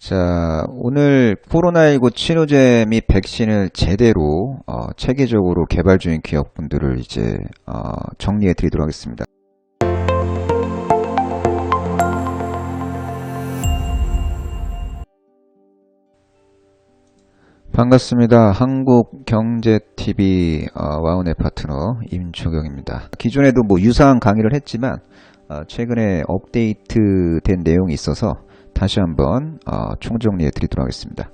자, 오늘 코로나19 치료제 및 백신을 제대로 체계적으로 개발 중인 기업분들을 이제 정리해 드리도록 하겠습니다. 반갑습니다. 한국경제TV 와운의 파트너 임초경입니다. 기존에도 유사한 강의를 했지만 최근에 업데이트된 내용이 있어서 다시 한번 총정리해 드리도록 하겠습니다.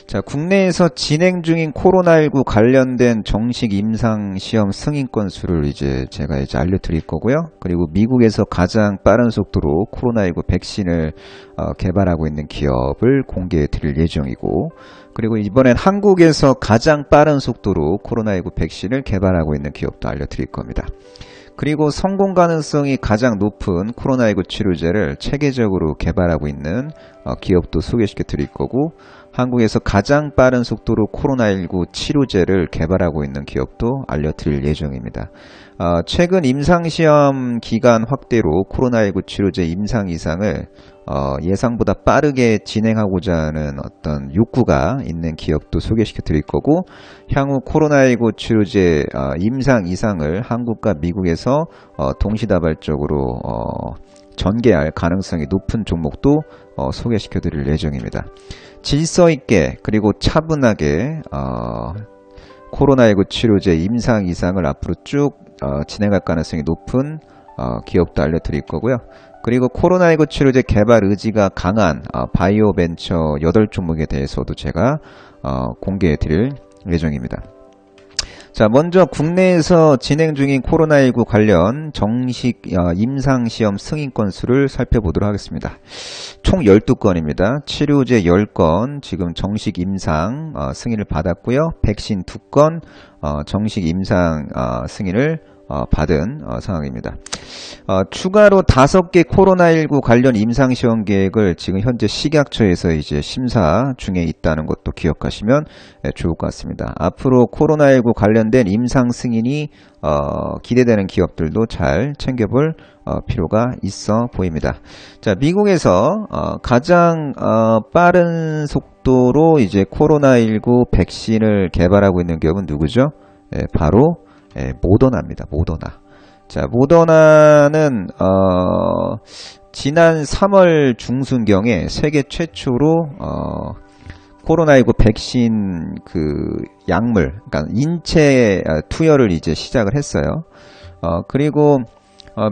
자, 국내에서 진행 중인 코로나19 관련된 정식 임상시험 승인 건수를 제가 알려드릴 거고요. 그리고 미국에서 가장 빠른 속도로 코로나19 백신을 개발하고 있는 기업을 공개해 드릴 예정이고, 그리고 이번엔 한국에서 가장 빠른 속도로 코로나19 백신을 개발하고 있는 기업도 알려드릴 겁니다. 그리고 성공 가능성이 가장 높은 코로나19 치료제를 체계적으로 개발하고 있는 기업도 소개시켜 드릴 거고, 한국에서 가장 빠른 속도로 코로나19 치료제를 개발하고 있는 기업도 알려드릴 예정입니다. 최근 임상시험 기간 확대로 코로나19 치료제 임상 이상을 예상보다 빠르게 진행하고자 하는 어떤 욕구가 있는 기업도 소개시켜 드릴 거고, 향후 코로나19 치료제 임상 이상을 한국과 미국에서 동시다발적으로 전개할 가능성이 높은 종목도 소개시켜 드릴 예정입니다. 질서 있게 그리고 차분하게 코로나19 치료제 임상 이상을 앞으로 쭉 진행할 가능성이 높은 기업도 알려드릴 거고요. 그리고 코로나19 치료제 개발 의지가 강한 바이오 벤처 8종목에 대해서도 제가 공개해 드릴 예정입니다. 자, 먼저 국내에서 진행 중인 코로나19 관련 정식 임상시험 승인 건수를 살펴보도록 하겠습니다. 총 12건입니다. 치료제 10건 지금 정식 임상 승인을 받았고요. 백신 2건 정식 임상 승인을 받은 상황입니다. 추가로 5개 코로나19 관련 임상시험 계획을 지금 현재 식약처에서 심사 중에 있다는 것도 기억하시면 좋을 것 같습니다. 앞으로 코로나19 관련된 임상 승인이 기대되는 기업들도 잘 챙겨볼 필요가 있어 보입니다. 자, 미국에서 가장 빠른 속도로 코로나19 백신을 개발하고 있는 기업은 누구죠? 바로 모더나입니다. 모더나. 자, 모더나는 지난 3월 중순경에 세계 최초로 코로나19 백신 약물, 그러니까 인체 투여를 시작을 했어요. 그리고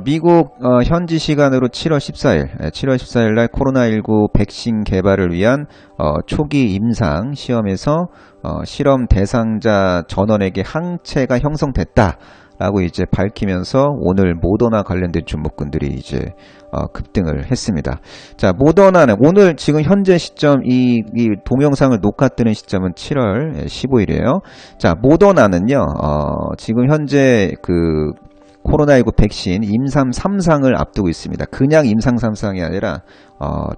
미국 현지 시간으로 7월 14일 날 코로나19 백신 개발을 위한 초기 임상 시험에서 실험 대상자 전원에게 항체가 형성됐다라고 밝히면서 오늘 모더나 관련된 종목군들이 급등을 했습니다. 자, 모더나는 오늘 지금 현재 시점 이 동영상을 녹화 뜨는 시점은 7월 15일이에요. 자, 모더나는요, 지금 현재 코로나19 백신 임상 3상을 앞두고 있습니다. 그냥 임상 3상이 아니라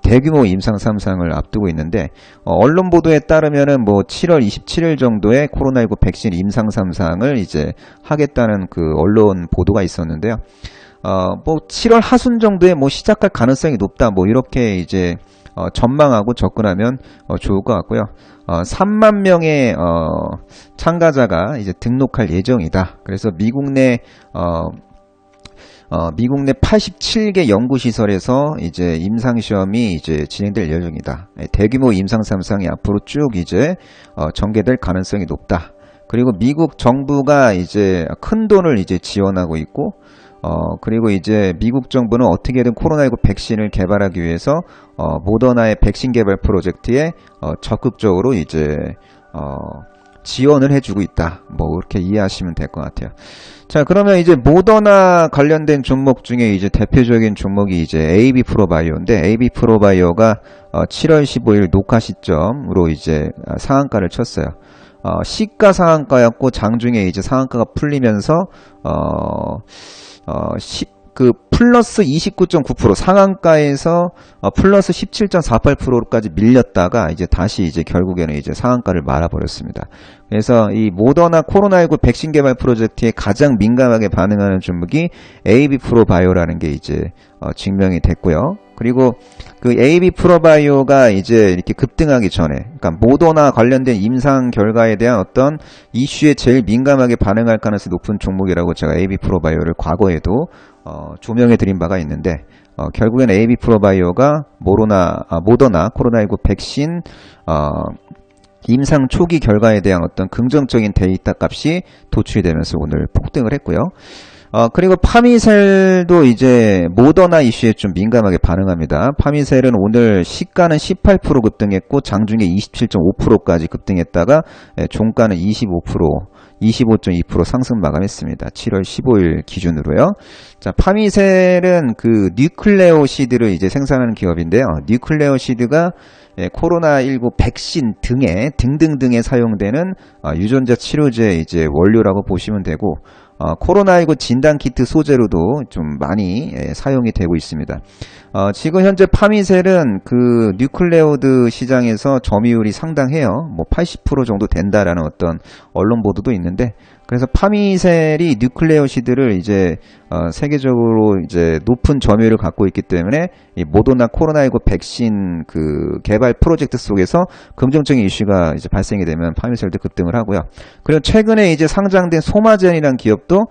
대규모 임상 3상을 앞두고 있는데, 언론 보도에 따르면은 7월 27일 정도에 코로나19 백신 임상 3상을 하겠다는 언론 보도가 있었는데요. 7월 하순 정도에 시작할 가능성이 높다, 이렇게 전망하고 접근하면 좋을 것 같고요. 3만 명의 참가자가 등록할 예정이다. 그래서 미국 내 87개 연구시설에서 임상시험이 진행될 예정이다. 대규모 임상 3상이 앞으로 쭉 전개될 가능성이 높다. 그리고 미국 정부가 큰 돈을 지원하고 있고, 그리고 미국 정부는 어떻게든 코로나19 백신을 개발하기 위해서 모더나의 백신 개발 프로젝트에 적극적으로 지원을 해주고 있다. 이렇게 이해하시면 될 것 같아요. 자, 그러면 모더나 관련된 종목 중에 대표적인 종목이 AB 프로바이오인데, AB 프로바이오가 7월 15일 녹화 시점으로 상한가를 쳤어요. 시가 상한가였고, 장중에 상한가가 풀리면서 플러스 29.9% 상한가에서 플러스 17.48%까지 밀렸다가 다시 결국에는 상한가를 말아버렸습니다. 그래서 이 모더나 코로나19 백신 개발 프로젝트에 가장 민감하게 반응하는 종목이 AB 프로바이오라는 게 증명이 됐고요. 그리고 그 AB 프로바이오가 이제 이렇게 급등하기 전에, 그러니까 모더나 관련된 임상 결과에 대한 어떤 이슈에 제일 민감하게 반응할 가능성이 높은 종목이라고 제가 AB 프로바이오를 과거에도 조명해 드린 바가 있는데, 결국엔 AB 프로바이오가 모더나 코로나19 백신 임상 초기 결과에 대한 어떤 긍정적인 데이터 값이 도출이 되면서 오늘 폭등을 했고요. 그리고 파미셀도 이제 모더나 이슈에 좀 민감하게 반응합니다. 파미셀은 오늘 시가는 18% 급등했고 장중에 27.5%까지 급등했다가 종가는 25.2% 상승 마감했습니다. 7월 15일 기준으로요. 자, 파미셀은 그 뉴클레오시드를 이제 생산하는 기업인데요. 뉴클레오시드가 코로나19 백신 등등등에 사용되는 유전자 치료제 이제 원료라고 보시면 되고, 코로나19 진단키트 소재로도 좀 많이 사용이 되고 있습니다. 지금 현재 파미셀은 그 뉴클레오드 시장에서 점유율이 상당해요. 뭐 80% 정도 된다라는 어떤 언론 보도도 있는데, 그래서 파미셀이 뉴클레오시드를 이제 세계적으로 이제 높은 점유율을 갖고 있기 때문에 이 모더나 코로나19 백신 그 개발 프로젝트 속에서 긍정적인 이슈가 이제 발생이 되면 파미셀도 급등을 하고요. 그리고 최근에 이제 상장된 소마젠이라는 기업도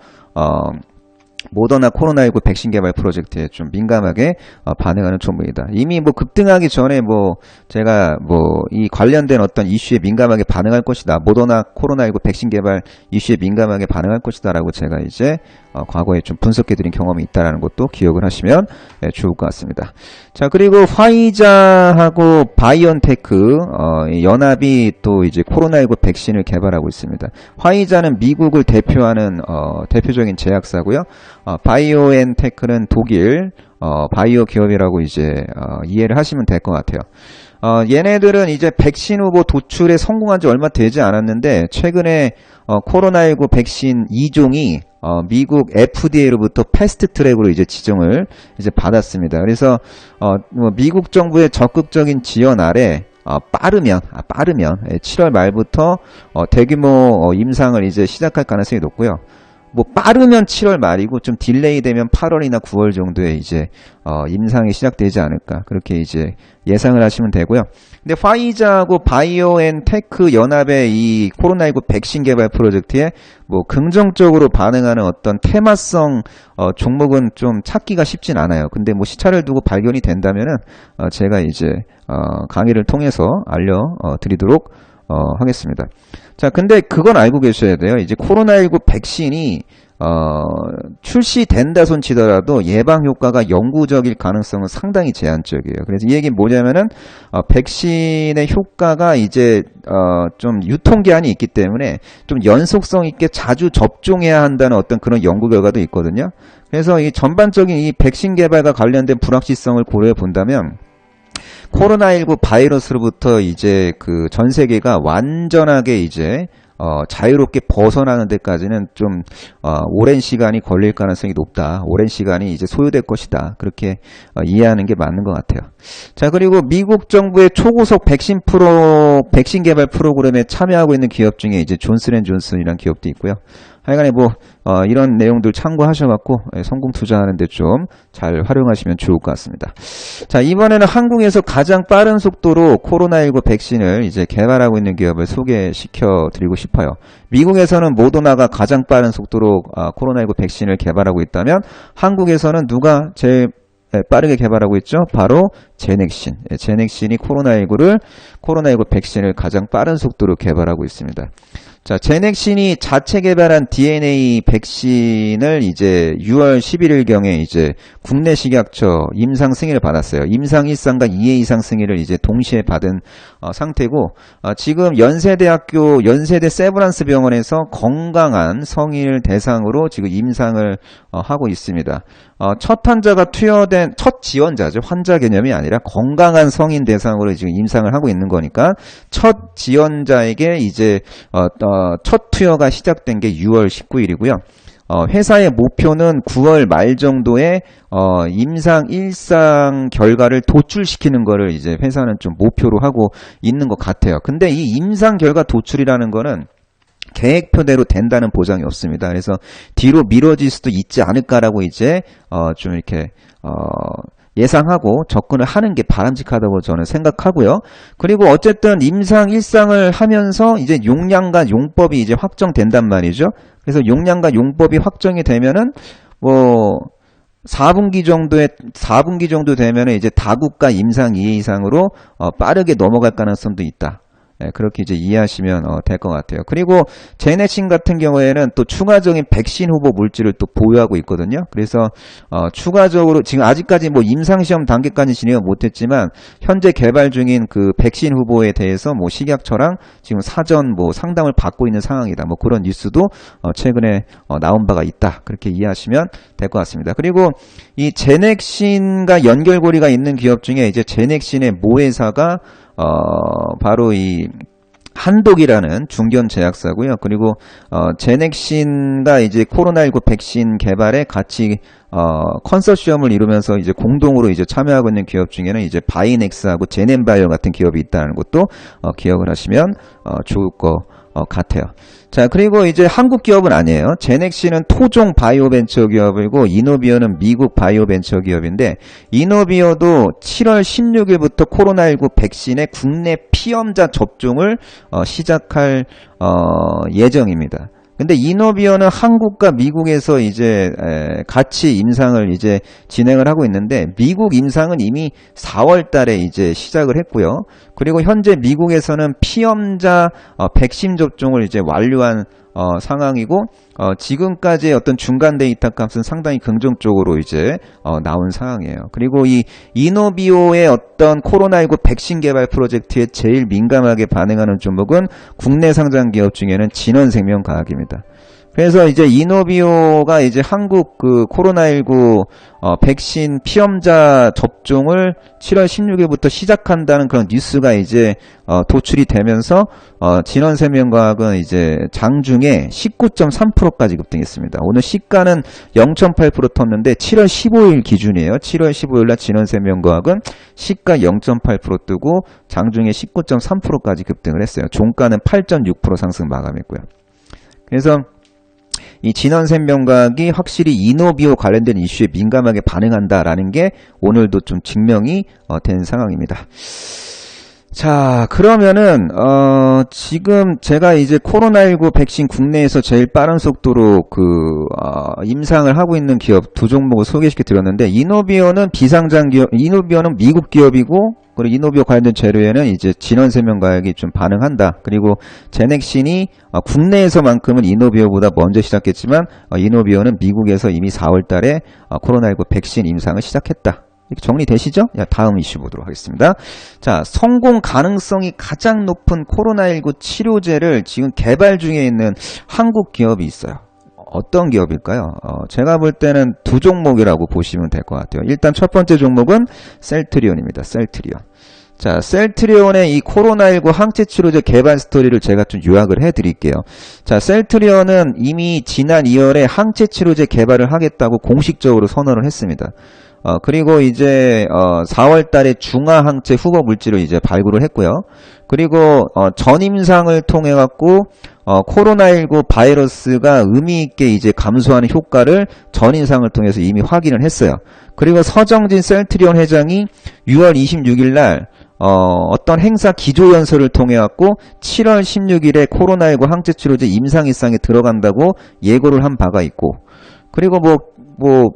모더나 코로나19 백신 개발 프로젝트에 좀 민감하게 반응하는 종목이다. 이미 뭐 급등하기 전에 뭐 제가 뭐 이 관련된 어떤 이슈에 민감하게 반응할 것이다. 모더나 코로나19 백신 개발 이슈에 민감하게 반응할 것이다라고 제가 이제 과거에 좀 분석해드린 경험이 있다라는 것도 기억을 하시면 좋을 것 같습니다. 자, 그리고 화이자하고 바이온테크 연합이 또 이제 코로나19 백신을 개발하고 있습니다. 화이자는 미국을 대표하는 대표적인 제약사고요. 바이오엔테크는 독일 바이오 기업이라고 이제 이해를 하시면 될 것 같아요. 얘네들은 이제 백신 후보 도출에 성공한 지 얼마 되지 않았는데 최근에 코로나19 백신 2종이 미국 FDA로부터 패스트 트랙으로 이제 지정을 이제 받았습니다. 그래서 미국 정부의 적극적인 지원 아래 빠르면 7월 말부터 대규모 임상을 이제 시작할 가능성이 높고요. 뭐 빠르면 7월 말이고 좀 딜레이 되면 8월이나 9월 정도에 이제 임상이 시작되지 않을까, 그렇게 이제 예상을 하시면 되고요. 근데 화이자하고 바이오엔테크 연합의 이 코로나19 백신 개발 프로젝트에 뭐 긍정적으로 반응하는 어떤 테마성 종목은 좀 찾기가 쉽진 않아요. 근데 뭐 시차를 두고 발견이 된다면은 제가 이제 강의를 통해서 알려드리도록 하겠습니다. 자, 근데 그건 알고 계셔야 돼요. 이제 코로나19 백신이 출시된다 손치더라도 예방 효과가 영구적일 가능성은 상당히 제한적이에요. 그래서 이 얘기는 뭐냐면은 백신의 효과가 이제 좀 유통기한이 있기 때문에 좀 연속성 있게 자주 접종해야 한다는 어떤 그런 연구 결과도 있거든요. 그래서 이 전반적인 이 백신 개발과 관련된 불확실성을 고려해 본다면 코로나19 바이러스로부터 이제 그 전 세계가 완전하게 이제 자유롭게 벗어나는 데까지는 좀 오랜 시간이 걸릴 가능성이 높다. 오랜 시간이 이제 소요될 것이다. 그렇게 이해하는 게 맞는 것 같아요. 자, 그리고 미국 정부의 초고속 백신 개발 프로그램에 참여하고 있는 기업 중에 이제 존슨앤존슨이라는 기업도 있고요. 하여간에 뭐 이런 내용들 참고하셔갖고 성공 투자하는데 좀 잘 활용하시면 좋을 것 같습니다. 자, 이번에는 한국에서 가장 빠른 속도로 코로나19 백신을 이제 개발하고 있는 기업을 소개시켜 드리고 싶어요. 미국에서는 모더나가 가장 빠른 속도로 코로나19 백신을 개발하고 있다면 한국에서는 누가 제일 빠르게 개발하고 있죠? 바로 제넥신. 제넥신이 코로나19 백신을 가장 빠른 속도로 개발하고 있습니다. 자, 제넥신이 자체 개발한 DNA 백신을 이제 6월 11일경에 이제 국내 식약처 임상 승인을 받았어요. 임상 1상과 2회 이상 승인을 이제 동시에 받은 상태고, 지금 연세대 세브란스 병원에서 건강한 성인을 대상으로 지금 임상을 하고 있습니다. 첫 환자가 첫 지원자죠. 환자 개념이 아니라 건강한 성인 대상으로 지금 임상을 하고 있는 거니까 첫 지원자에게 이제 첫 투여가 시작된 게 6월 19일이고요. 회사의 목표는 9월 말 정도에 임상 1상 결과를 도출시키는 거를 이제 회사는 좀 목표로 하고 있는 것 같아요. 근데 이 임상 결과 도출이라는 거는 계획표대로 된다는 보장이 없습니다. 그래서 뒤로 미뤄질 수도 있지 않을까라고 이제 좀 이렇게 예상하고 접근을 하는 게 바람직하다고 저는 생각하고요. 그리고 어쨌든 임상 일상을 하면서 이제 용량과 용법이 이제 확정된단 말이죠. 그래서 용량과 용법이 확정이 되면은 뭐 4분기 정도 되면은 이제 다국가 임상 2회 이상으로 빠르게 넘어갈 가능성도 있다. 예, 그렇게 이제 이해하시면 될 것 같아요. 그리고 제넥신 같은 경우에는 또 추가적인 백신 후보 물질을 또 보유하고 있거든요. 그래서 추가적으로 지금 아직까지 뭐 임상시험 단계까지 진행을 못했지만 현재 개발 중인 그 백신 후보에 대해서 뭐 식약처랑 지금 사전 뭐 상담을 받고 있는 상황이다. 뭐 그런 뉴스도 최근에 나온 바가 있다. 그렇게 이해하시면 될 것 같습니다. 그리고 이 제넥신과 연결고리가 있는 기업 중에 이제 제넥신의 모회사가 바로 이 한독이라는 중견 제약사고요. 그리고 제넥신과 이제 코로나19 백신 개발에 같이 컨소시엄을 이루면서 이제 공동으로 이제 참여하고 있는 기업 중에는 이제 바이넥스하고 제넨바이오 같은 기업이 있다는 것도 기억을 하시면 좋을 것 같아요. 자, 그리고 이제 한국 기업은 아니에요. 제넥시는 토종 바이오 벤처 기업이고 이노비어는 미국 바이오 벤처 기업인데 이노비어도 7월 16일부터 코로나19 백신의 국내 피험자 접종을 시작할 예정입니다. 근데 이노비어는 한국과 미국에서 이제 같이 임상을 이제 진행을 하고 있는데 미국 임상은 이미 4월 달에 이제 시작을 했고요. 그리고 현재 미국에서는 피험자 백신 접종을 이제 완료한 상황이고 지금까지의 어떤 중간 데이터 값은 상당히 긍정적으로 이제 나온 상황이에요. 그리고 이 이노비오의 어떤 코로나19 백신 개발 프로젝트에 제일 민감하게 반응하는 종목은 국내 상장 기업 중에는 진원생명과학입니다. 그래서 이제 이노비오가 이제 한국 그 코로나19 백신 피험자 접종을 7월 16일부터 시작한다는 그런 뉴스가 이제 도출이 되면서 진원생명과학은 이제 장중에 19.3%까지 급등했습니다. 오늘 시가는 0.8% 텄는데 7월 15일 기준이에요. 7월 15일 날 진원생명과학은 시가 0.8% 뜨고 장중에 19.3%까지 급등을 했어요. 종가는 8.6% 상승 마감했고요. 그래서 이 진원생명과학이 확실히 이노비오 관련된 이슈에 민감하게 반응한다라는 게 오늘도 좀 증명이 된 상황입니다. 자, 그러면은 지금 제가 이제 코로나19 백신 국내에서 제일 빠른 속도로 임상을 하고 있는 기업 두 종목을 소개시켜 드렸는데 이노비어는 비상장 기업, 이노비어는 미국 기업이고 그리고 이노비어 관련된 재료에는 이제 진원생명과학이 좀 반응한다. 그리고 제넥신이 국내에서만큼은 이노비어보다 먼저 시작했지만 이노비어는 미국에서 이미 4월 달에 코로나19 백신 임상을 시작했다. 이렇게 정리되시죠? 다음 이슈 보도록 하겠습니다. 자, 성공 가능성이 가장 높은 코로나19 치료제를 지금 개발 중에 있는 한국 기업이 있어요. 어떤 기업일까요? 제가 볼 때는 두 종목이라고 보시면 될 것 같아요. 일단 첫 번째 종목은 셀트리온입니다. 셀트리온. 자, 셀트리온의 이 코로나19 항체 치료제 개발 스토리를 제가 좀 요약을 해드릴게요. 자, 셀트리온은 이미 지난 2월에 항체 치료제 개발을 하겠다고 공식적으로 선언을 했습니다. 그리고 이제 4월 달에 중화항체 후보 물질을 이제 발굴을 했고요. 그리고 전임상을 통해 갖고 코로나19 바이러스가 의미 있게 이제 감소하는 효과를 전임상을 통해서 이미 확인을 했어요. 그리고 서정진 셀트리온 회장이 6월 26일 날 어떤 행사 기조연설을 통해 갖고 7월 16일에 코로나19 항체 치료제 임상 일상에 들어간다고 예고를 한 바가 있고, 그리고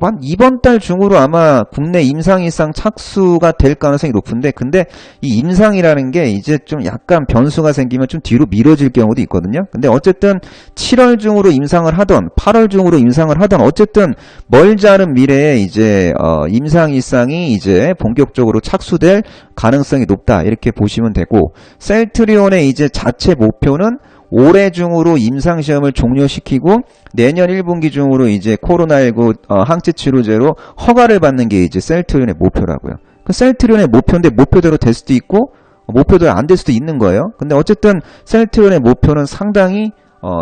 한 이번 달 중으로 아마 국내 임상일상 착수가 될 가능성이 높은데, 근데 이 임상이라는 게 이제 좀 약간 변수가 생기면 좀 뒤로 미뤄질 경우도 있거든요. 근데 어쨌든 7월 중으로 임상을 하던 8월 중으로 임상을 하던 어쨌든 멀지 않은 미래에 이제 임상일상이 이제 본격적으로 착수될 가능성이 높다, 이렇게 보시면 되고, 셀트리온의 이제 자체 목표는 올해 중으로 임상시험을 종료시키고 내년 1분기 중으로 이제 코로나19 항체 치료제로 허가를 받는 게 이제 셀트리온의 목표라고요. 그 셀트리온의 목표인데 목표대로 될 수도 있고 목표대로 안 될 수도 있는 거예요. 근데 어쨌든 셀트리온의 목표는 상당히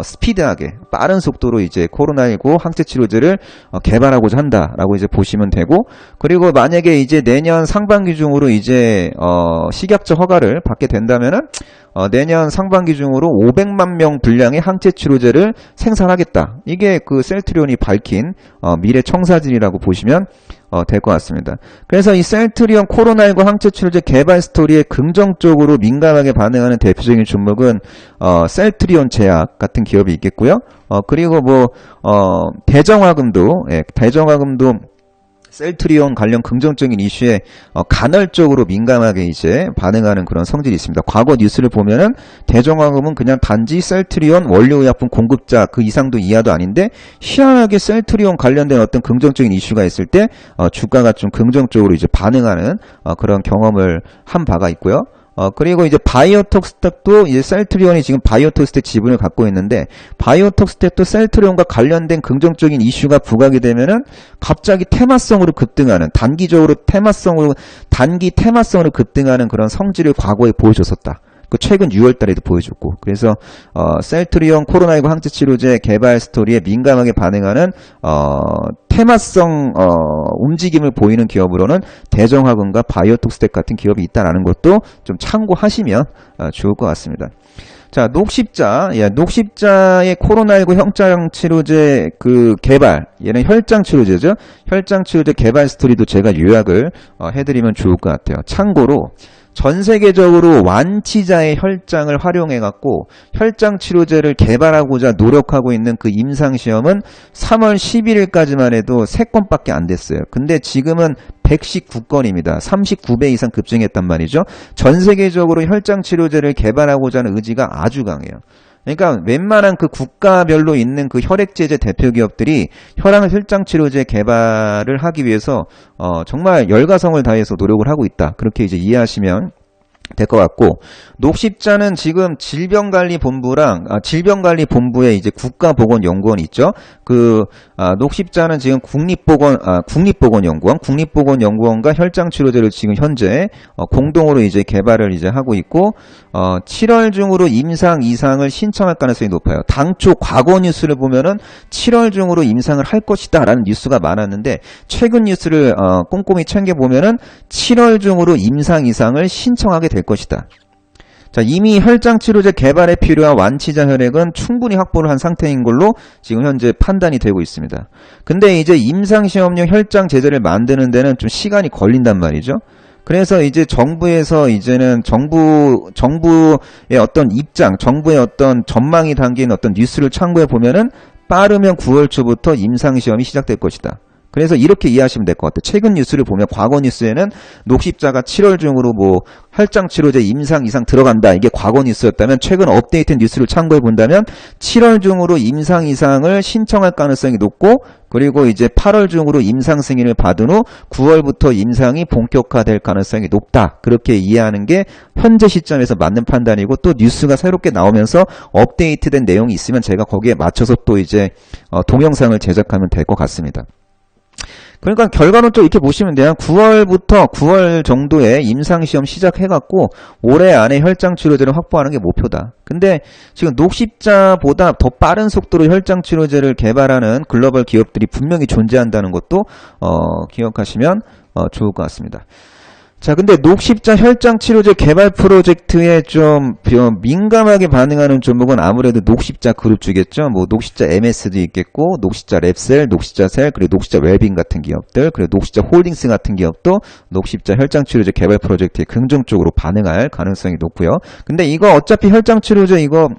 스피드하게 빠른 속도로 이제 코로나19 항체 치료제를 개발하고자 한다라고 이제 보시면 되고, 그리고 만약에 이제 내년 상반기 중으로 이제 식약처 허가를 받게 된다면은 내년 상반기 중으로 500만 명 분량의 항체 치료제를 생산하겠다. 이게 그 셀트리온이 밝힌 미래 청사진이라고 보시면 될 것 같습니다. 그래서 이 셀트리온 코로나19 항체 치료제 개발 스토리에 긍정적으로 민감하게 반응하는 대표적인 종목은 셀트리온 제약 같은 기업이 있겠고요. 그리고 대정화금도 셀트리온 관련 긍정적인 이슈에 간헐적으로 민감하게 이제 반응하는 그런 성질이 있습니다. 과거 뉴스를 보면은 대정화금은 그냥 단지 셀트리온 원료의약품 공급자 그 이상도 이하도 아닌데 희한하게 셀트리온 관련된 어떤 긍정적인 이슈가 있을 때 주가가 좀 긍정적으로 이제 반응하는 그런 경험을 한 바가 있고요. 그리고 이제 바이오톡스텍도 이제 셀트리온이 지금 바이오톡스텍 지분을 갖고 있는데 바이오톡스텍도 셀트리온과 관련된 긍정적인 이슈가 부각이 되면은 갑자기 테마성으로 급등하는 단기 테마성으로 급등하는 그런 성질을 과거에 보여줬었다. 그 최근 6월 달에도 보여줬고 그래서 셀트리온 코로나19 항체 치료제 개발 스토리에 민감하게 반응하는 테마성 움직임을 보이는 기업으로는 대정화금과 바이오톡스텍 같은 기업이 있다는 것도 좀 참고하시면 좋을 것 같습니다. 자, 녹십자. 녹십자의 코로나19 혈장 치료제 그 개발. 얘는 혈장 치료제죠. 혈장 치료제 개발 스토리도 제가 요약을 해드리면 좋을 것 같아요. 참고로 전 세계적으로 완치자의 혈장을 활용해갖고 혈장 치료제를 개발하고자 노력하고 있는 그 임상시험은 3월 11일까지만 해도 3건밖에 안 됐어요. 근데 지금은 119건입니다. 39배 이상 급증했단 말이죠. 전 세계적으로 혈장 치료제를 개발하고자 하는 의지가 아주 강해요. 그러니까 웬만한 그 국가별로 있는 그 혈액제제 대표 기업들이 혈장 치료제 개발을 하기 위해서 정말 열과성을 다해서 노력을 하고 있다. 그렇게 이제 이해하시면 될 것 같고 녹십자는 지금 질병관리본부에 이제 국가보건연구원 있죠. 녹십자는 지금 국립보건연구원과 혈장치료제를 지금 현재 공동으로 이제 개발을 이제 하고 있고 7월 중으로 임상 이상을 신청할 가능성이 높아요. 당초 과거 뉴스를 보면은 7월 중으로 임상을 할 것이다라는 뉴스가 많았는데 최근 뉴스를 꼼꼼히 챙겨보면은 7월 중으로 임상 이상을 신청하게 될 것이다. 자, 이미 혈장 치료제 개발에 필요한 완치자 혈액은 충분히 확보를 한 상태인 걸로 지금 현재 판단이 되고 있습니다. 근데 이제 임상시험용 혈장 제제를 만드는 데는 좀 시간이 걸린단 말이죠. 그래서 이제 정부에서 이제는 정부의 어떤 입장, 정부의 어떤 전망이 담긴 어떤 뉴스를 참고해 보면은 빠르면 9월 초부터 임상시험이 시작될 것이다. 그래서 이렇게 이해하시면 될 것 같아요. 최근 뉴스를 보면 과거 뉴스에는 녹십자가 7월 중으로 혈장 치료제 임상 이상 들어간다. 이게 과거 뉴스였다면 최근 업데이트 뉴스를 참고해 본다면 7월 중으로 임상 이상을 신청할 가능성이 높고 그리고 이제 8월 중으로 임상 승인을 받은 후 9월부터 임상이 본격화될 가능성이 높다. 그렇게 이해하는 게 현재 시점에서 맞는 판단이고 또 뉴스가 새롭게 나오면서 업데이트된 내용이 있으면 제가 거기에 맞춰서 또 이제 동영상을 제작하면 될 것 같습니다. 그러니까 결과는 또 이렇게 보시면 돼요. 9월 정도에 임상시험 시작해갖고 올해 안에 혈장 치료제를 확보하는 게 목표다. 근데 지금 녹십자보다 더 빠른 속도로 혈장 치료제를 개발하는 글로벌 기업들이 분명히 존재한다는 것도 기억하시면 좋을 것 같습니다. 자, 근데 녹십자 혈장 치료제 개발 프로젝트에 좀 민감하게 반응하는 종목은 아무래도 녹십자 그룹주겠죠. 녹십자 MS도 있겠고, 녹십자 랩셀, 녹십자셀, 그리고 녹십자 웰빙 같은 기업들, 그리고 녹십자 홀딩스 같은 기업도 녹십자 혈장 치료제 개발 프로젝트에 긍정적으로 반응할 가능성이 높고요. 근데 이거 어차피 혈장 치료제 이거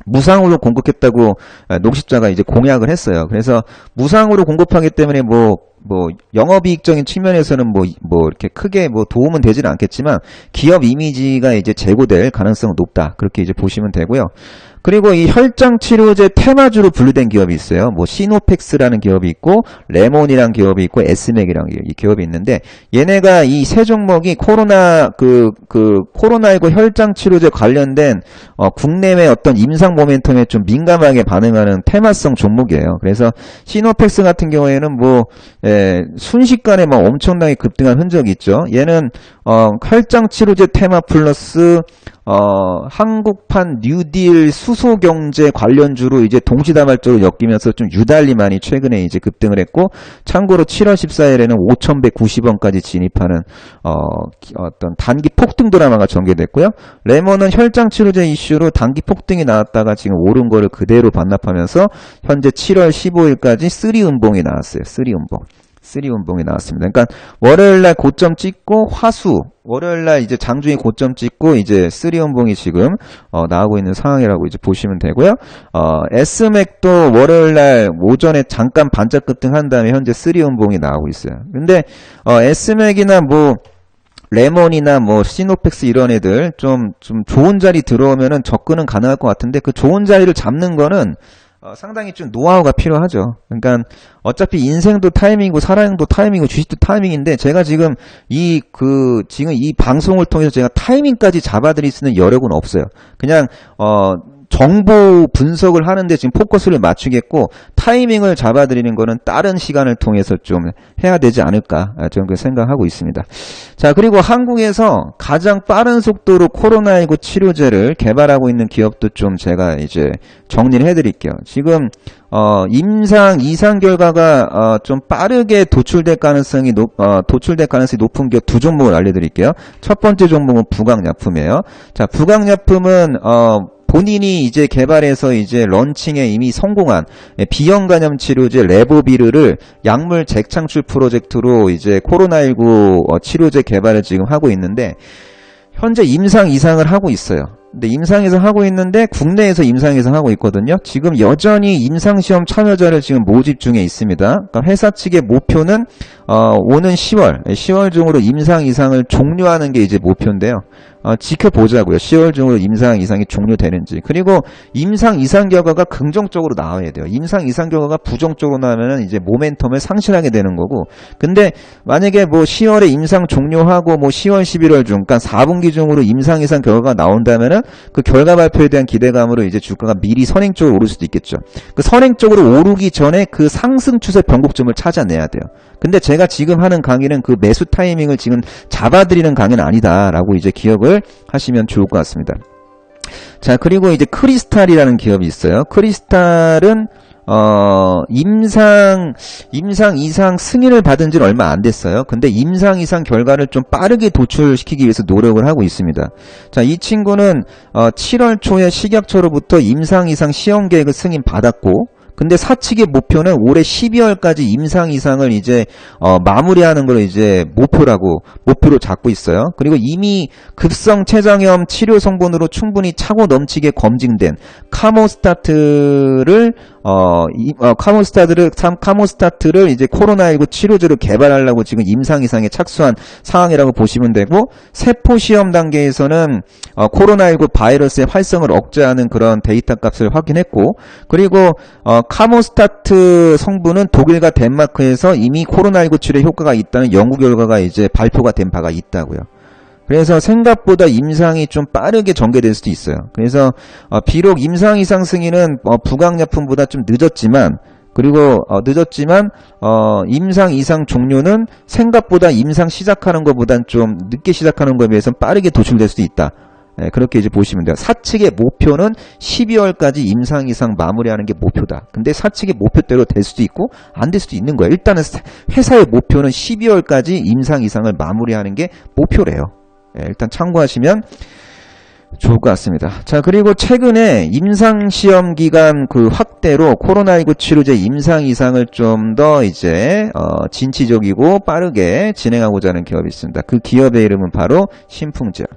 무상으로 공급했다고 녹십자가 이제 공약을 했어요. 그래서 무상으로 공급하기 때문에 영업이익적인 측면에서는 이렇게 크게 도움은 되지는 않겠지만 기업 이미지가 이제 제고될 가능성은 높다. 그렇게 이제 보시면 되고요. 그리고 이 혈장 치료제 테마주로 분류된 기업이 있어요. 시노펙스라는 기업이 있고, 레몬이라는 기업이 있고, 에스맥이라는 기업이 있는데, 얘네가 이 세 종목이 코로나19 혈장 치료제 관련된, 국내외 어떤 임상 모멘텀에 좀 민감하게 반응하는 테마성 종목이에요. 그래서, 시노펙스 같은 경우에는 순식간에 엄청나게 급등한 흔적이 있죠. 얘는, 혈장 치료제 테마 플러스, 한국판 뉴딜 수소경제 관련주로 이제 동시다발적으로 엮이면서 좀 유달리 많이 최근에 이제 급등을 했고, 참고로 7월 14일에는 5,190원까지 진입하는, 어떤 단기 폭등 드라마가 전개됐고요. 레몬은 혈장 치료제 이슈로 단기 폭등이 나왔다가 지금 오른 거를 그대로 반납하면서 현재 7월 15일까지 3음봉이 나왔어요. 3음봉. 쓰리운봉이 나왔습니다. 그러니까 월요일날 고점 찍고 화수 월요일날 이제 장중에 고점 찍고 이제 쓰리운봉이 지금 나오고 있는 상황이라고 이제 보시면 되고요. S맥도 월요일날 오전에 잠깐 반짝 급등한 다음에 현재 쓰리운봉이 나오고 있어요. 근데 S맥이나 뭐 레몬이나 뭐 시노펙스 이런 애들 좀 좋은 자리 들어오면은 접근은 가능할 것 같은데 그 좋은 자리를 잡는 거는 상당히 좀 노하우가 필요하죠. 그러니까 어차피 인생도 타이밍이고 사랑도 타이밍이고 주식도 타이밍인데 제가 지금 지금 이 방송을 통해서 제가 타이밍까지 잡아드릴 수 있는 여력은 없어요. 그냥 정보 분석을 하는데 지금 포커스를 맞추겠고 타이밍을 잡아드리는 거는 다른 시간을 통해서 좀 해야 되지 않을까 저는 그렇게 생각하고 있습니다. 자, 그리고 한국에서 가장 빠른 속도로 코로나19 치료제를 개발하고 있는 기업도 좀 제가 이제 정리를 해드릴게요. 지금 임상 이상 결과가 좀 빠르게 도출될 가능성이 높은 기업 두 종목을 알려드릴게요. 첫 번째 종목은 부강약품이에요. 자, 부강약품은 본인이 이제 개발해서 이제 런칭에 이미 성공한 비형 간염 치료제 레보비르를 약물 재창출 프로젝트로 이제 코로나19 치료제 개발을 지금 하고 있는데 현재 임상 이상을 하고 있어요. 근데 임상에서 하고 있는데 국내에서 임상에서 하고 있거든요. 지금 여전히 임상시험 참여자를 지금 모집 중에 있습니다. 그러니까 회사 측의 목표는 오는 10월 중으로 임상 이상을 종료하는 게 이제 목표인데요. 지켜보자고요. 10월 중으로 임상 이상이 종료되는지. 그리고 임상 이상 결과가 긍정적으로 나와야 돼요. 임상 이상 결과가 부정적으로 나오면 이제 모멘텀을 상실하게 되는 거고. 근데 만약에 뭐 10월에 임상 종료하고 뭐 10월, 11월 중, 그러니까 4분기 중으로 임상 이상 결과가 나온다면은 그 결과 발표에 대한 기대감으로 이제 주가가 미리 선행 쪽으로 오를 수도 있겠죠. 그 선행 쪽으로 오르기 전에 그 상승 추세 변곡점을 찾아내야 돼요. 근데 제가 지금 하는 강의는 그 매수 타이밍을 지금 잡아드리는 강의는 아니다라고 이제 기억을 하시면 좋을 것 같습니다. 자, 그리고 이제 크리스탈이라는 기업이 있어요. 크리스탈은 임상 이상 승인을 받은 지는 얼마 안 됐어요. 근데 임상 이상 결과를 좀 빠르게 도출시키기 위해서 노력을 하고 있습니다. 자, 이 친구는 7월 초에 식약처로부터 임상 이상 시험 계획을 승인 받았고 근데 사측의 목표는 올해 12월까지 임상 이상을 이제 마무리하는 걸 이제 목표로 잡고 있어요. 그리고 이미 급성 췌장염 치료 성분으로 충분히 차고 넘치게 검증된 카모스타트를 이제 코로나19 치료제로 개발하려고 지금 임상 이상에 착수한 상황이라고 보시면 되고 세포 시험 단계에서는 코로나19 바이러스의 활성을 억제하는 그런 데이터 값을 확인했고 그리고 카모스타트 성분은 독일과 덴마크에서 이미 코로나19 치료에 효과가 있다는 연구 결과가 이제 발표가 된 바가 있다고요. 그래서 생각보다 임상이 좀 빠르게 전개될 수도 있어요. 그래서 비록 임상 이상 승인은 부강약품보다 좀 늦었지만 임상 이상 종료는 생각보다 임상 시작하는 것보단 좀 늦게 시작하는 것에 비해서 빠르게 도출될 수도 있다. 네, 그렇게 이제 보시면 돼요. 사측의 목표는 12월까지 임상 이상 마무리하는 게 목표다. 근데 사측의 목표대로 될 수도 있고 안 될 수도 있는 거예요. 일단은 회사의 목표는 12월까지 임상 이상을 마무리하는 게 목표래요. 네, 일단 참고하시면 좋을 것 같습니다. 자, 그리고 최근에 임상시험 기간 그 확대로 코로나19 치료제 임상 이상을 좀 더 이제 진취적이고 빠르게 진행하고자 하는 기업이 있습니다. 그 기업의 이름은 바로 신풍제약.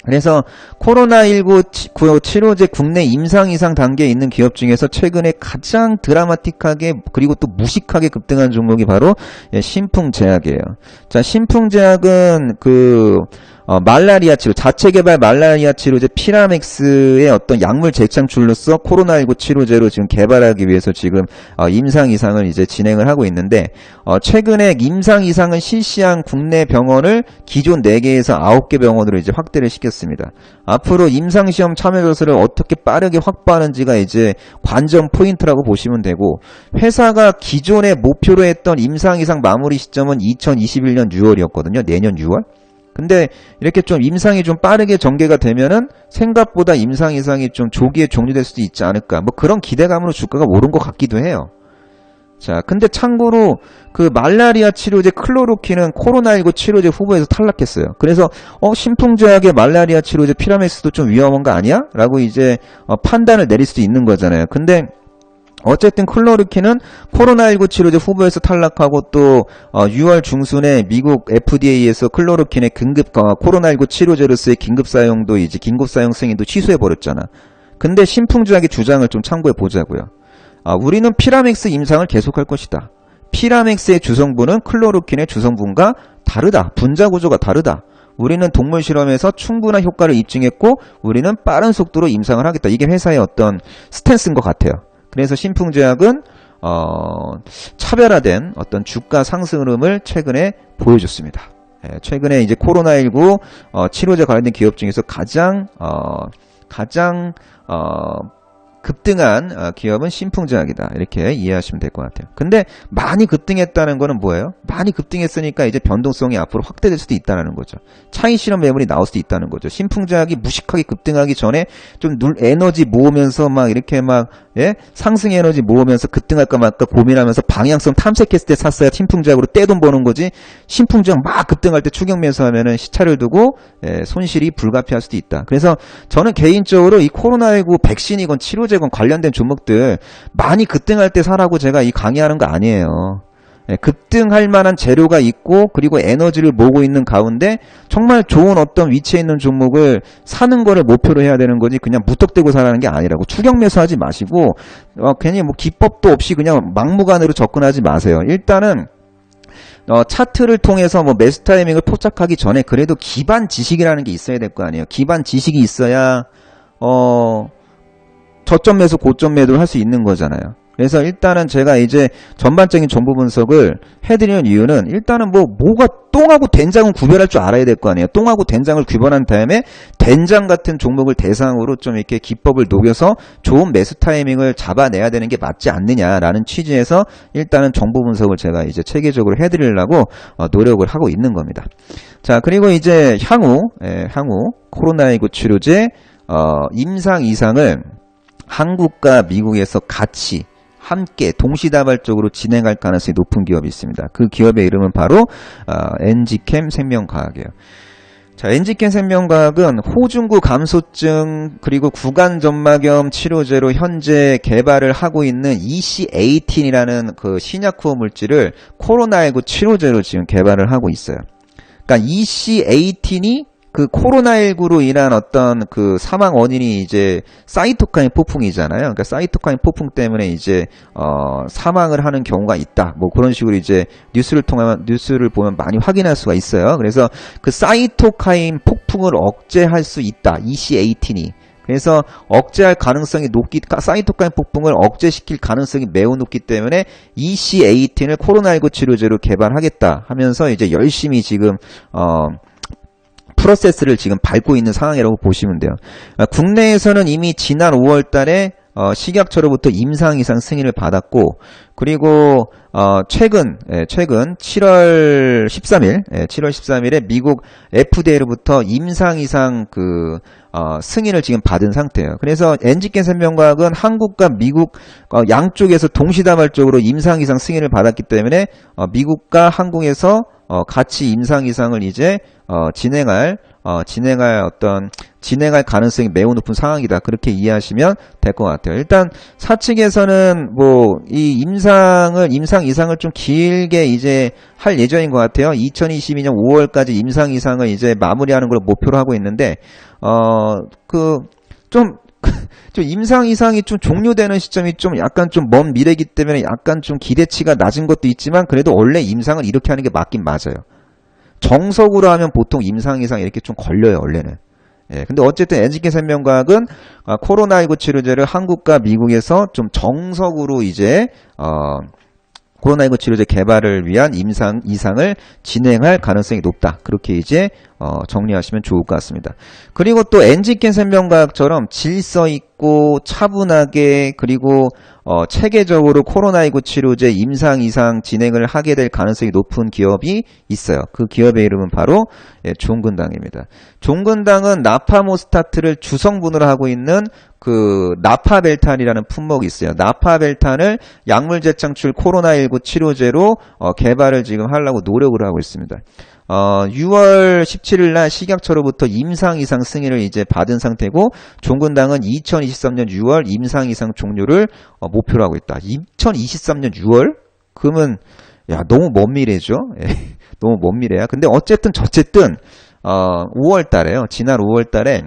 그래서 코로나19 치료제 국내 임상 이상 단계에 있는 기업 중에서 최근에 가장 드라마틱하게 그리고 또 무식하게 급등한 종목이 바로 신풍제약이에요. 자, 신풍제약은 말라리아 치료, 자체 개발 말라리아 치료제 피라맥스의 어떤 약물 재창출로서 코로나19 치료제로 지금 개발하기 위해서 지금 임상 이상을 이제 진행을 하고 있는데 최근에 임상 이상을 실시한 국내 병원을 기존 4개에서 9개 병원으로 이제 확대를 시켰습니다. 앞으로 임상 시험 참여자수를 어떻게 빠르게 확보하는지가 이제 관전 포인트라고 보시면 되고 회사가 기존에 목표로 했던 임상 이상 마무리 시점은 2021년 6월이었거든요. 내년 6월. 근데 이렇게 좀 임상이 좀 빠르게 전개가 되면은 생각보다 임상 이상이 좀 조기에 종료될 수도 있지 않을까. 뭐 그런 기대감으로 주가가 오른 것 같기도 해요. 자, 근데 참고로 그 말라리아 치료제 클로로킨은 코로나19 치료제 후보에서 탈락했어요. 그래서 신풍제약의 말라리아 치료제 피라맥스도 좀 위험한 거 아니야? 라고 이제 판단을 내릴 수도 있는 거잖아요. 근데 어쨌든 클로르킨은 코로나19 치료제 후보에서 탈락하고 또 6월 중순에 미국 FDA에서 클로르킨의 코로나19 치료제로서의 긴급 사용도 이제 긴급 사용 승인도 취소해 버렸잖아. 근데 신풍제약의 주장을 좀 참고해 보자고요. 우리는 피라맥스 임상을 계속할 것이다. 피라맥스의 주성분은 클로르킨의 주성분과 다르다. 분자 구조가 다르다. 우리는 동물 실험에서 충분한 효과를 입증했고 우리는 빠른 속도로 임상을 하겠다. 이게 회사의 어떤 스탠스인 것 같아요. 그래서 신풍제약은 차별화된 어떤 주가 상승 흐름을 최근에 보여줬습니다. 최근에 이제 코로나19 치료제 관련된 기업 중에서 가장 급등한 기업은 신풍제약이다. 이렇게 이해하시면 될 것 같아요. 근데 많이 급등했다는 거는 뭐예요? 많이 급등했으니까 이제 변동성이 앞으로 확대될 수도 있다는 거죠. 차익 실현 매물이 나올 수도 있다는 거죠. 신풍제약이 무식하게 급등하기 전에 좀 에너지 모으면서 막 이렇게 상승 에너지 모으면서 급등할까 말까 고민하면서 방향성 탐색했을 때 샀어야 신풍제약으로 떼돈 버는 거지. 신풍제약 막 급등할 때 추격 매수하면은 시차를 두고 손실이 불가피할 수도 있다. 그래서 저는 개인적으로 이 코로나19 백신이건 치료제건 관련된 종목들 많이 급등할 때 사라고 제가 이 강의하는 거 아니에요. 급등할 만한 재료가 있고 그리고 에너지를 모으고 있는 가운데 정말 좋은 어떤 위치에 있는 종목을 사는 거를 목표로 해야 되는 거지 그냥 무턱대고 사라는 게 아니라고. 추격 매수하지 마시고 괜히 뭐 기법도 없이 그냥 막무가내로 접근하지 마세요. 일단은 차트를 통해서 뭐 매수 타이밍을 포착하기 전에 그래도 기반 지식이라는 게 있어야 될 거 아니에요. 기반 지식이 있어야 저점 매수 고점 매도를 할 수 있는 거잖아요. 그래서 일단은 제가 이제 전반적인 정보 분석을 해드리는 이유는 일단은 뭐가 똥하고 된장은 구별할 줄 알아야 될 거 아니에요. 똥하고 된장을 구별한 다음에 된장 같은 종목을 대상으로 좀 이렇게 기법을 녹여서 좋은 매수 타이밍을 잡아내야 되는 게 맞지 않느냐라는 취지에서 일단은 정보 분석을 제가 이제 체계적으로 해드리려고 노력을 하고 있는 겁니다. 자, 그리고 이제 향후 코로나19 치료제 임상 이상을 한국과 미국에서 같이 함께 동시다발적으로 진행할 가능성이 높은 기업이 있습니다. 그 기업의 이름은 바로 엔지캠 생명과학이에요. 자, 엔지캠 생명과학은 호중구 감소증 그리고 구간점막염 치료제로 현재 개발을 하고 있는 EC18이라는 그 신약후호 물질을 코로나19 치료제로 지금 개발을 하고 있어요. 그러니까 EC18이 그 코로나19로 인한 어떤 그 사망 원인이 이제 사이토카인 폭풍이잖아요. 그러니까 사이토카인 폭풍 때문에 이제 사망을 하는 경우가 있다. 뭐 그런 식으로 이제 뉴스를 보면 많이 확인할 수가 있어요. 그래서 그 사이토카인 폭풍을 억제할 수 있다. EC18이. 그래서 억제할 가능성이 사이토카인 폭풍을 억제시킬 가능성이 매우 높기 때문에 EC18을 코로나19 치료제로 개발하겠다 하면서 이제 열심히 지금 프로세스를 지금 밟고 있는 상황이라고 보시면 돼요. 국내에서는 이미 지난 5월 달에 식약처로부터 임상 이상 승인을 받았고 그리고 최근 7월 13일에 미국 FDA로부터 임상 이상 승인을 지금 받은 상태예요. 그래서 엔지캠 생명과학은 한국과 미국 양쪽에서 동시다발적으로 임상 이상 승인을 받았기 때문에 미국과 한국에서 같이 임상 이상을 이제 진행할 가능성이 매우 높은 상황이다. 그렇게 이해하시면 될 것 같아요. 일단 사측에서는 이 임상 이상을 좀 길게 이제 할 예정인 것 같아요. 2022년 5월까지 임상 이상을 이제 마무리하는 걸 목표로 하고 있는데 좀 임상 이상이 좀 종료되는 시점이 좀 약간 좀 먼 미래이기 때문에 약간 좀 기대치가 낮은 것도 있지만 그래도 원래 임상을 이렇게 하는 게 맞긴 맞아요. 정석으로 하면 보통 임상 이상 이렇게 좀 걸려요, 원래는. 근데 어쨌든 엔지캠 생명과학은 코로나19 치료제를 한국과 미국에서 좀 정석으로 이제 코로나19 치료제 개발을 위한 임상 이상을 진행할 가능성이 높다. 그렇게 이제 정리하시면 좋을 것 같습니다. 그리고 또 엔지캠 생명과학처럼 질서 있고 차분하게 그리고 체계적으로 코로나19 치료제 임상 이상 진행을 하게 될 가능성이 높은 기업이 있어요. 그 기업의 이름은 바로 종근당입니다. 종근당은 나파모스타트를 주성분으로 하고 있는 그 나파벨탄이라는 품목이 있어요. 나파벨탄을 약물 재창출 코로나19 치료제로 개발을 지금 하려고 노력을 하고 있습니다. 6월 17일 날 식약처로부터 임상 이상 승인을 이제 받은 상태고 종군당은 2023년 6월 임상 이상 종료를 목표로 하고 있다. 2023년 6월? 그러면 야 너무 먼 미래죠. 너무 먼 미래야. 근데 어쨌든 5월 달에요. 지난 5월 달에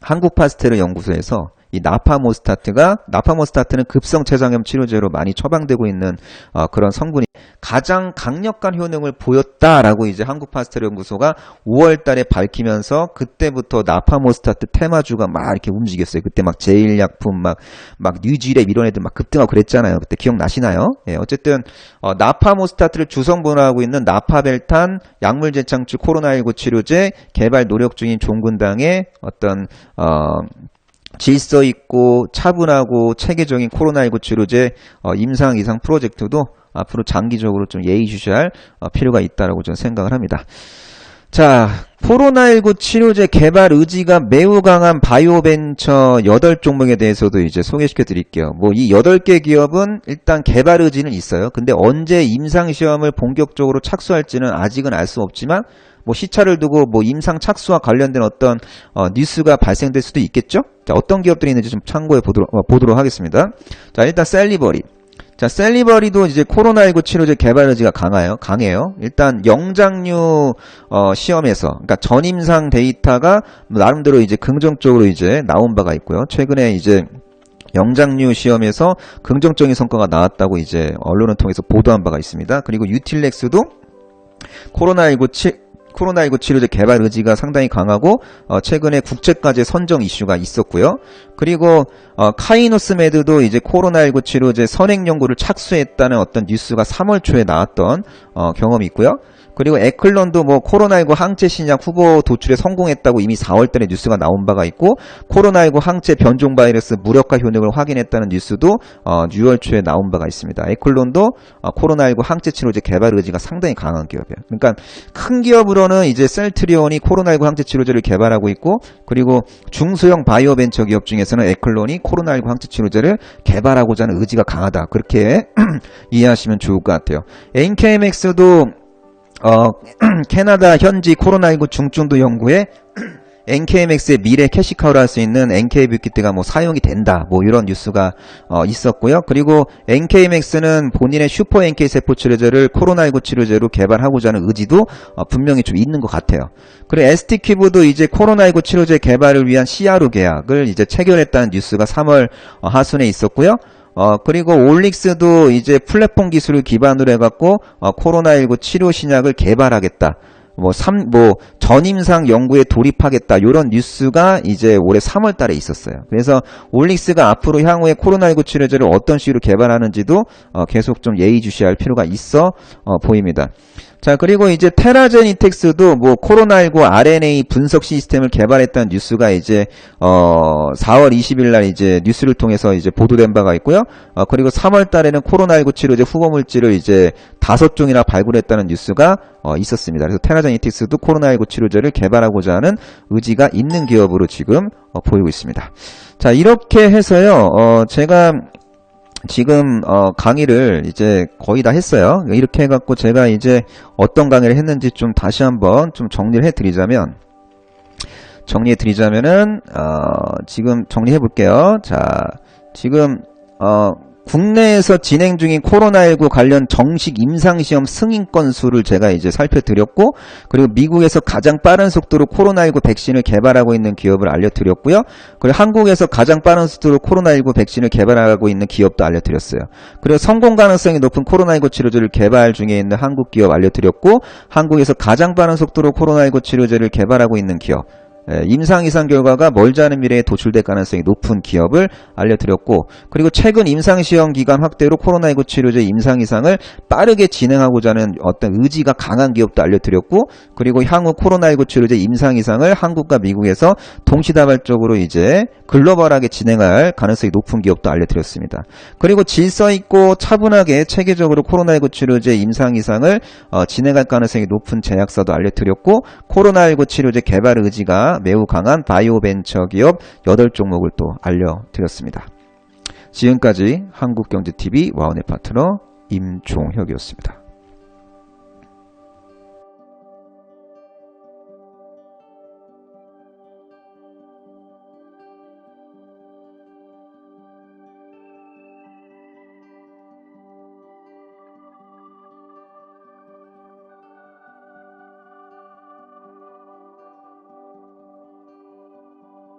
한국파스테르 연구소에서 이 나파모스타트는 급성 췌장염 치료제로 많이 처방되고 있는 그런 성분이 가장 강력한 효능을 보였다라고 이제 한국파스테르 연구소가 5월 달에 밝히면서 그때부터 나파모스타트 테마주가 막 이렇게 움직였어요. 그때 막 제일약품 막 뉴지랩 이런 애들 막 급등하고 그랬잖아요. 그때 기억나시나요? 예, 어쨌든 나파모스타트를 주성분으로 하고 있는 나파벨탄 약물 재창출 코로나19 치료제 개발 노력 중인 종군당의 어떤 질서 있고 차분하고 체계적인 코로나19 치료제 임상 이상 프로젝트도 앞으로 장기적으로 좀 예의주시할 필요가 있다라고 저는 생각을 합니다. 자, 코로나19 치료제 개발 의지가 매우 강한 바이오벤처 8종목에 대해서도 이제 소개시켜 드릴게요. 뭐 이 8개 기업은 일단 개발 의지는 있어요. 근데 언제 임상시험을 본격적으로 착수할지는 아직은 알 수 없지만 뭐 시차를 두고 뭐 임상 착수와 관련된 어떤 뉴스가 발생될 수도 있겠죠? 자, 어떤 기업들이 있는지 좀 참고해 보도록 하겠습니다. 자, 일단 셀리버리. 자, 셀리버리도 이제 코로나19 치료제 개발 의지가 강해요. 일단 영장류 시험에서, 그러니까 전임상 데이터가 나름대로 이제 긍정적으로 이제 나온 바가 있고요. 최근에 이제 영장류 시험에서 긍정적인 성과가 나왔다고 이제 언론을 통해서 보도한 바가 있습니다. 그리고 유틸렉스도 코로나19 치료제 개발 의지가 상당히 강하고 최근에 국제과제 선정 이슈가 있었고요. 그리고 카이노스메드도 이제 코로나19 치료제 선행 연구를 착수했다는 어떤 뉴스가 3월 초에 나왔던 경험이 있고요. 그리고 에클론도 뭐 코로나19 항체 신약 후보 도출에 성공했다고 이미 4월달에 뉴스가 나온 바가 있고 코로나19 항체 변종 바이러스 무력화 효능을 확인했다는 뉴스도 6월 초에 나온 바가 있습니다. 에클론도 코로나19 항체 치료제 개발 의지가 상당히 강한 기업이에요. 그러니까 큰 기업으로는 이제 셀트리온이 코로나19 항체 치료제를 개발하고 있고 그리고 중소형 바이오벤처 기업 중에서는 에클론이 코로나19 항체 치료제를 개발하고자 하는 의지가 강하다. 그렇게 이해하시면 좋을 것 같아요. NKMX도 캐나다 현지 코로나19 중증도 연구에 NKMX의 미래 캐시카우를 할 수 있는 NK뷰키트가 뭐 사용이 된다. 뭐 이런 뉴스가 있었고요. 그리고 NKMX는 본인의 슈퍼 NK 세포 치료제를 코로나19 치료제로 개발하고자 하는 의지도 분명히 좀 있는 것 같아요. 그리고 ST큐브도 이제 코로나19 치료제 개발을 위한 CRO 계약을 이제 체결했다는 뉴스가 3월 하순에 있었고요. 그리고 올릭스도 이제 플랫폼 기술을 기반으로 해갖고 코로나19 치료 신약을 개발하겠다. 전임상 연구에 돌입하겠다. 이런 뉴스가 이제 올해 3월 달에 있었어요. 그래서 올릭스가 앞으로 향후에 코로나19 치료제를 어떤 식으로 개발하는지도 계속 좀 예의주시할 필요가 있어 보입니다. 자, 그리고 이제 테라제니텍스도 뭐 코로나19 RNA 분석 시스템을 개발했다는 뉴스가 이제 4월 20일 날 이제 뉴스를 통해서 이제 보도된 바가 있고요. 그리고 3월 달에는 코로나19 치료제 후보 물질을 이제 5종이나 발굴했다는 뉴스가 있었습니다. 그래서 테라제니텍스도 코로나19 치료제를 개발하고자 하는 의지가 있는 기업으로 지금 보이고 있습니다. 자, 이렇게 해서요. 제가 지금 강의를 이제 거의 다 했어요. 이렇게 해갖고 제가 이제 어떤 강의를 했는지 좀 다시 한번 좀 정리를 해드리자면은 지금 정리해 볼게요. 자, 지금 국내에서 진행 중인 코로나19 관련 정식 임상시험 승인 건수를 제가 이제 살펴드렸고, 그리고 미국에서 가장 빠른 속도로 코로나19 백신을 개발하고 있는 기업을 알려드렸고요. 그리고 한국에서 가장 빠른 속도로 코로나19 백신을 개발하고 있는 기업도 알려드렸어요. 그리고 성공 가능성이 높은 코로나19 치료제를 개발 중에 있는 한국 기업 알려드렸고, 한국에서 가장 빠른 속도로 코로나19 치료제를 개발하고 있는 기업, 임상 이상 결과가 멀지 않은 미래에 도출될 가능성이 높은 기업을 알려드렸고, 그리고 최근 임상시험 기간 확대로 코로나19 치료제 임상 이상을 빠르게 진행하고자 하는 어떤 의지가 강한 기업도 알려드렸고, 그리고 향후 코로나19 치료제 임상 이상을 한국과 미국에서 동시다발적으로 이제 글로벌하게 진행할 가능성이 높은 기업도 알려드렸습니다. 그리고 질서있고 차분하게 체계적으로 코로나19 치료제 임상 이상을 진행할 가능성이 높은 제약사도 알려드렸고, 코로나19 치료제 개발 의지가 매우 강한 바이오벤처 기업 8종목을 또 알려드렸습니다. 지금까지 한국경제TV 와운의 파트너 임종혁이었습니다.